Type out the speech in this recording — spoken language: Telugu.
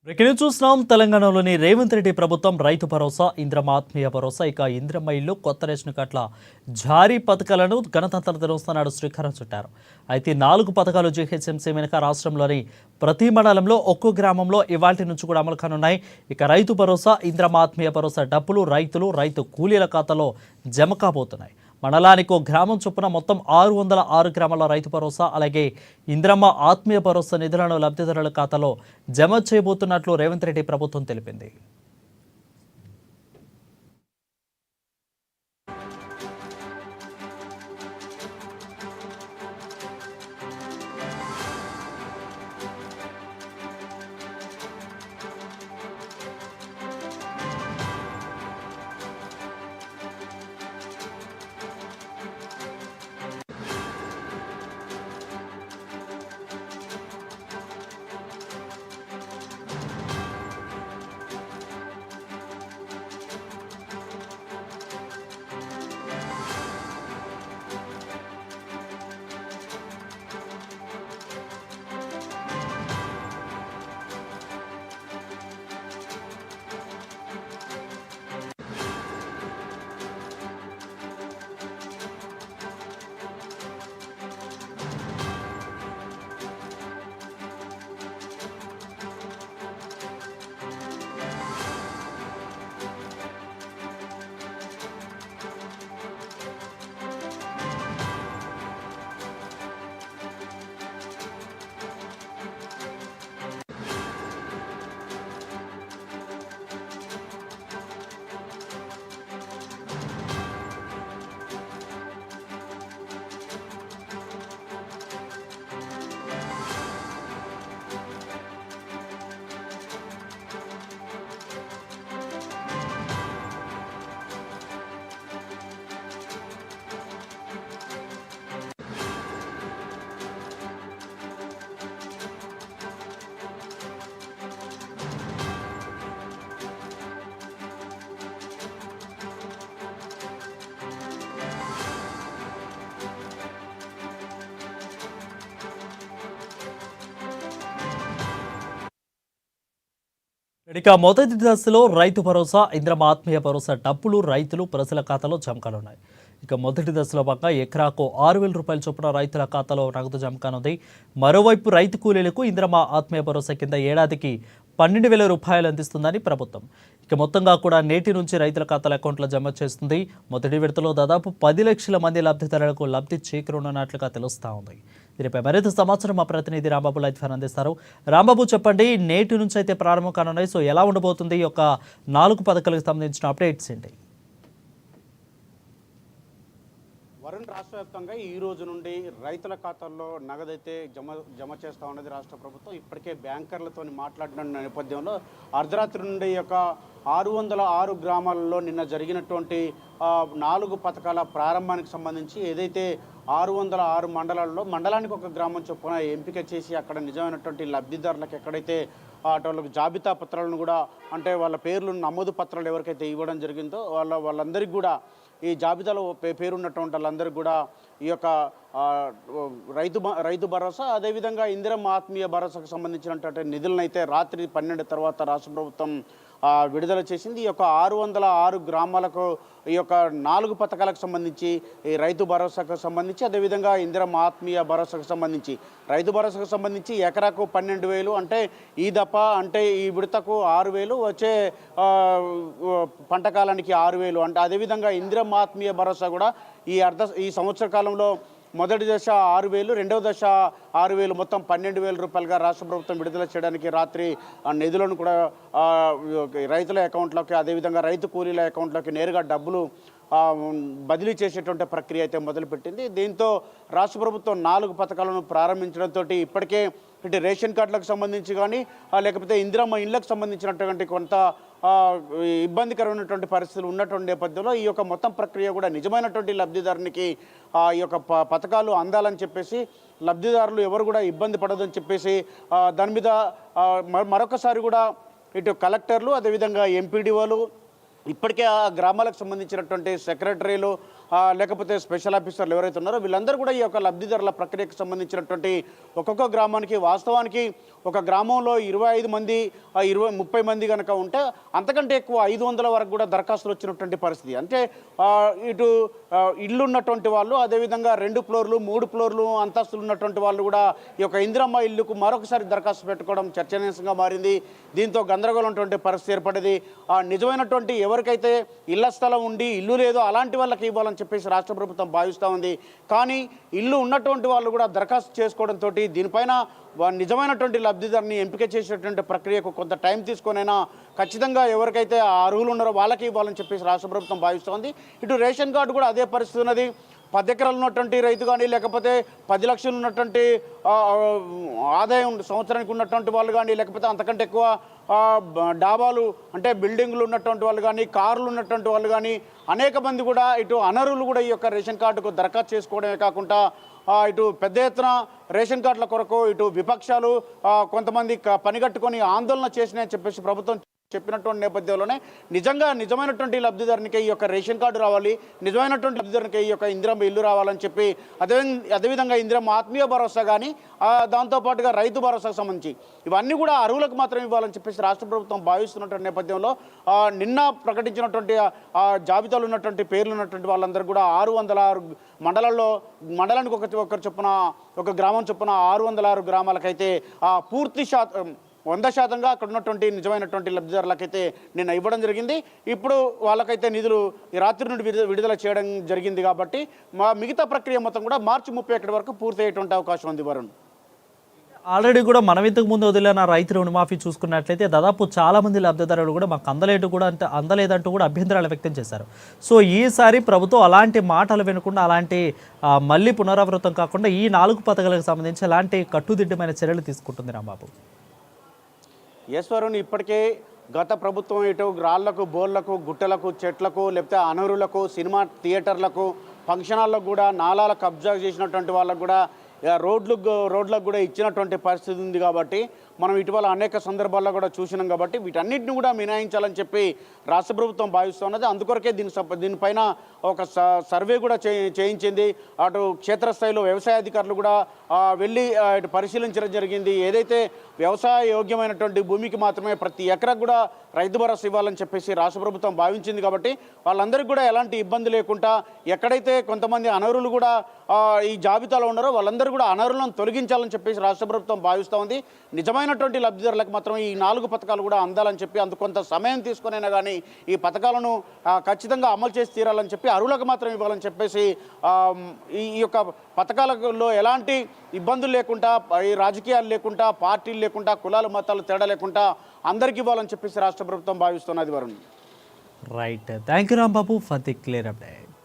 బ్రేకింగ్ చూస్తున్నాం. తెలంగాణలోని రేవంత్ రెడ్డి ప్రభుత్వం రైతు భరోసా, ఇంద్రమ్మ ఆత్మీయ భరోసా, ఇక ఇంద్రమ్మ ఇల్లు, కొత్త రేషన్ కార్డుల జారీ పథకాలను గణతంత్ర దినోత్సవం నాడు శ్రీకారం చుట్టారు. అయితే 4 పథకాలు జీహెచ్ఎంసీ వెనుక రాష్ట్రంలోని ప్రతి మండలంలో ఒక్కో గ్రామంలో ఇవాల్టి నుంచి కూడా అమలు కానున్నాయి. ఇక రైతు భరోసా, ఇంద్రమ్మ ఆత్మీయ భరోసా డబ్బులు రైతు కూలీల ఖాతాలో జమ కాబోతున్నాయి. మండలానికి ఓ గ్రామం చొప్పున మొత్తం 606 గ్రామాల రైతు భరోసా, అలాగే ఇంద్రమ్మ ఆత్మీయ భరోసా నిధులను లబ్ధిదారుల ఖాతాలో జమ చేయబోతున్నట్లు రేవంత్ రెడ్డి ప్రభుత్వం తెలిపింది. ఇక మొదటి దశలో రైతు భరోసా, ఇంద్రమ్మ ఆత్మీయ భరోసా డబ్బులు ప్రజల ఖాతాలో జమ కానున్నాయి. ఇక మొదటి దశలో భాగంగా ఎకరాకు 6,000 రూపాయల చొప్పున రైతుల ఖాతాలో నగదు జమ కానుంది. మరోవైపు రైతు కూలీలకు ఇంద్రమ్మ ఆత్మీయ భరోసా కింద ఏడాదికి 12,000 రూపాయలు అందిస్తుందని ప్రభుత్వం. ఇక మొత్తంగా కూడా నేటి నుంచి రైతుల ఖాతాల అకౌంట్లో జమ చేస్తుంది. మొదటి విడతలో దాదాపు 10 లక్షల మంది లబ్ధిదారులకు లబ్ధి చేకూరనున్నట్లుగా తెలుస్తా ఉంది. దీనిపై మరింత సమాచారం మా ప్రతినిధి రాంబాబు లైవ్ అందిస్తారు. రాంబాబు, చెప్పండి, నేటి నుంచి అయితే ప్రారంభం కానున్నాయి. సో ఎలా ఉండబోతుంది ఈ యొక్క 4 పథకాలకు సంబంధించిన అప్డేట్స్ ఏంటి? వరుణ్, రాష్ట్ర వ్యాప్తంగా ఈ రోజు నుండి రైతుల ఖాతాల్లో నగదైతే జమ చేస్తూ ఉన్నది రాష్ట్ర ప్రభుత్వం. ఇప్పటికే బ్యాంకర్లతో మాట్లాడిన నేపథ్యంలో అర్ధరాత్రి నుండి యొక్క 606 గ్రామాలలో నిన్న జరిగినటువంటి 4 పథకాల ప్రారంభానికి సంబంధించి ఏదైతే 606 మండలాల్లో మండలానికి ఒక గ్రామం చొప్పున ఎంపిక చేసి అక్కడ నిజమైనటువంటి లబ్ధిదారులకు ఎక్కడైతే వాళ్ళకి జాబితా పత్రాలను కూడా, అంటే వాళ్ళ పేర్లు నమోదు పత్రాలు ఎవరికైతే ఇవ్వడం జరిగిందో వాళ్ళందరికీ కూడా, ఈ జాబితాలో పేరున్నటువంటి వాళ్ళందరికీ కూడా ఈ యొక్క రైతు భరోసా, అదేవిధంగా ఇందిరమ్మ ఆత్మీయ భరోసాకు సంబంధించినటువంటి నిధులను అయితే రాత్రి 12 తర్వాత రాష్ట్ర ప్రభుత్వం విడుదల చేసింది. ఈ యొక్క 606 గ్రామాలకు ఈ యొక్క 4 పథకాలకు సంబంధించి, ఈ రైతు భరోసాకు సంబంధించి, అదేవిధంగా ఇందిరమ్మ ఆత్మీయ భరోసాకు సంబంధించి, రైతు భరోసాకు సంబంధించి ఎకరాకు 12,000, అంటే ఈ దఫా అంటే ఈ విడతకు 6,000, వచ్చే పంట కాలానికి 6,000, అంటే అదేవిధంగా ఇందిరమ్మ ఆత్మీయ భరోసా కూడా ఈ సంవత్సర కాలంలో మొదటి దశ 6,000, రెండవ దశ 6,000, మొత్తం 12,000 రూపాయలుగా రాష్ట్ర ప్రభుత్వం విడుదల చేయడానికి రాత్రి నిధులను కూడా రైతుల అకౌంట్లోకి, అదేవిధంగా రైతు కూలీల అకౌంట్లోకి నేరుగా డబ్బులు బదిలీ చేసేటువంటి ప్రక్రియ అయితే మొదలుపెట్టింది. దీంతో రాష్ట్ర ప్రభుత్వం 4 పథకాలను ప్రారంభించడంతో ఇప్పటికే ఇటు రేషన్ కార్డులకు సంబంధించి కానీ, లేకపోతే ఇందిరమ్మ ఇళ్లకు సంబంధించినటువంటి కొంత ఇబ్బందికరమైనటువంటి పరిస్థితులు ఉన్నటువంటి నేపథ్యంలో ఈ యొక్క మొత్తం ప్రక్రియ కూడా నిజమైనటువంటి లబ్ధిదారునికి ఈ యొక్క పథకాలు అందాలని చెప్పేసి, లబ్ధిదారులు ఎవరు కూడా ఇబ్బంది పడదని చెప్పేసి దాని మీద మరొకసారి కూడా ఇటు కలెక్టర్లు, అదేవిధంగా ఎంపీడీఓలు, ఇప్పటికే ఆ గ్రామాలకు సంబంధించినటువంటి సెక్రటరీలు, లేకపోతే స్పెషల్ ఆఫీసర్లు ఎవరైతే ఉన్నారో వీళ్ళందరూ కూడా ఈ యొక్క లబ్ధిదారుల ప్రక్రియకు సంబంధించినటువంటి ఒక్కొక్క గ్రామానికి వాస్తవానికి ఒక గ్రామంలో 25 మంది 30 మంది కనుక ఉంటే అంతకంటే ఎక్కువ 500 వరకు కూడా దరఖాస్తులు వచ్చినటువంటి పరిస్థితి. అంటే ఇటు ఇల్లు ఉన్నటువంటి వాళ్ళు, అదేవిధంగా 2 ఫ్లోర్లు 3 ఫ్లోర్లు అంతస్తులు ఉన్నటువంటి వాళ్ళు కూడా ఈ యొక్క ఇందిరమ్మ ఇల్లుకు మరొకసారి దరఖాస్తు పెట్టుకోవడం చర్చనీయాంశంగా మారింది. దీంతో గందరగోళమైనటువంటి పరిస్థితి ఏర్పడింది. నిజమైనటువంటి ఎవరికైతే ఇళ్ల స్థలం ఉండి ఇల్లు లేదో అలాంటి వాళ్ళకి ఇవ్వాలని చెప్పేసి రాష్ట్ర ప్రభుత్వం భావిస్తూ ఉంది. కానీ ఇల్లు ఉన్నటువంటి వాళ్ళు కూడా దరఖాస్తు చేసుకోవడంతో దీనిపైన నిజమైనటువంటి లబ్ధిదారుని ఎంపిక చేసేటువంటి ప్రక్రియకు కొంత టైం తీసుకొనైనా ఖచ్చితంగా ఎవరికైతే అర్హులు ఉన్నారో వాళ్ళకి ఇవ్వాలని చెప్పేసి రాష్ట్ర ప్రభుత్వం భావిస్తోంది. ఇటు రేషన్ కార్డు కూడా అదే పరిస్థితి ఉన్నది. 10 ఎకరాలు ఉన్నటువంటి రైతు కానీ, లేకపోతే 10 లక్షలు ఉన్నటువంటి ఆదాయం సంవత్సరానికి ఉన్నటువంటి వాళ్ళు కానీ, లేకపోతే అంతకంటే ఎక్కువ డాబాలు అంటే బిల్డింగ్లు ఉన్నటువంటి వాళ్ళు కానీ, కార్లు ఉన్నటువంటి వాళ్ళు కానీ అనేక మంది కూడా ఇటు అనర్హులు కూడా ఈ యొక్క రేషన్ కార్డుకు దరఖాస్తు చేసుకోవడమే కాకుండా ఇటు పెద్ద ఎత్తున రేషన్ కార్డుల కొరకు ఇటు విపక్షాలు కొంతమంది పనిగట్టుకొని ఆందోళన చేసినాయని చెప్పేసి ప్రభుత్వం చెప్పినటువంటి నేపథ్యంలోనే నిజమైనటువంటి లబ్ధిదారునికి ఈ యొక్క రేషన్ కార్డు రావాలి, నిజమైనటువంటి లబ్ధిదారునికి ఈ యొక్క ఇందిరమ్మ ఇల్లు రావాలని చెప్పి అదేవిధంగా ఇందిరమ్మ ఆత్మీయ భరోసా కానీ దాంతోపాటుగా రైతు భరోసాకు సంబంధించి ఇవన్నీ కూడా అర్హులకు మాత్రం ఇవ్వాలని చెప్పేసి రాష్ట్ర ప్రభుత్వం భావిస్తున్నటువంటి నేపథ్యంలో నిన్న ప్రకటించినటువంటి జాబితాలో ఉన్నటువంటి పేర్లు ఉన్నటువంటి వాళ్ళందరూ కూడా 606 మండలాల్లో మండలానికి ఒకరి చొప్పున ఒక గ్రామం చొప్పున 606 గ్రామాలకైతే పూర్తి 100% అక్కడ ఉన్నటువంటి నిజమైనటువంటి లబ్ధిదారులకైతే నిన్న ఇవ్వడం జరిగింది. ఇప్పుడు వాళ్ళకైతే నిధులు ఈ రాత్రి నుండి విడుదల చేయడం జరిగింది. కాబట్టి మిగతా ప్రక్రియ మొత్తం కూడా మార్చి 31 వరకు పూర్తి అయ్యేటువంటి అవకాశం ఉంది. వరుణ్, ఆల్రెడీ కూడా మనం ఇంతకు ముందు వదిలిన రైతు రుణమాఫీ చూసుకున్నట్లయితే దాదాపు చాలా మంది లబ్ధిదారులు కూడా మాకు అందలేదంటూ కూడా అభ్యంతరాలు వ్యక్తం చేశారు. సో ఈసారి ప్రభుత్వం అలాంటి మాటలు వినకుండా అలాంటి మళ్ళీ పునరావృతం కాకుండా ఈ 4 పథకాలకు సంబంధించి ఎలాంటి కట్టుదిట్టమైన చర్యలు తీసుకుంటుంది రాంబాబు? వరుణ్, ఇప్పటికే గత ప్రభుత్వం ఇటు రాళ్లకు, బోర్లకు, గుట్టలకు, చెట్లకు, లేకపోతే అనరులకు, సినిమా థియేటర్లకు, ఫంక్షన్ హాల్లకు కూడా నాలాల కబ్జా చేసినటువంటి వాళ్ళకు కూడా రోడ్లకు కూడా ఇచ్చినటువంటి పరిస్థితి ఉంది. కాబట్టి మనం ఇటీవల అనేక సందర్భాల్లో కూడా చూసినాం. కాబట్టి వీటన్నిటిని కూడా మినహాయించాలని చెప్పి రాష్ట్ర ప్రభుత్వం భావిస్తున్నది. అందుకొరకే దీనిపైన ఒక సర్వే కూడా చేయించింది. అటు క్షేత్రస్థాయిలో వ్యవసాయ అధికారులు కూడా వెళ్ళి ఇటు పరిశీలించడం జరిగింది. ఏదైతే వ్యవసాయ యోగ్యమైనటువంటి భూమికి మాత్రమే ప్రతి ఎకరకు కూడా రైతు భరోసా ఇవ్వాలని చెప్పేసి రాష్ట్ర ప్రభుత్వం భావించింది. కాబట్టి వాళ్ళందరికీ కూడా ఎలాంటి ఇబ్బంది లేకుండా ఎక్కడైతే కొంతమంది అనర్హులు కూడా ఈ జాబితాలో ఉన్నారో వాళ్ళందరూ కూడా అనర్హులను తొలగించాలని చెప్పేసి రాష్ట్ర ప్రభుత్వం భావిస్తూ ఉంది. నిజమైనటువంటి లబ్ధిదారులకు మాత్రం ఈ 4 పథకాలు కూడా అందాలని చెప్పి కొంత సమయం తీసుకునైనా కానీ ఈ పథకాలను ఖచ్చితంగా అమలు చేసి తీరాలని చెప్పి అర్హులకు మాత్రం ఇవ్వాలని చెప్పేసి ఈ యొక్క పథకాలలో ఎలాంటి ఇబ్బందులు లేకుండా, ఈ రాజకీయాలు లేకుండా, పార్టీలు లేకుండా, కులాలు మతాలు తేడా లేకుండా అందరికీ ఇవ్వాలని చెప్పేసి రాష్ట్ర ప్రభుత్వం భావిస్తున్నది. Varun, right, thank you Rambabu for the clear update.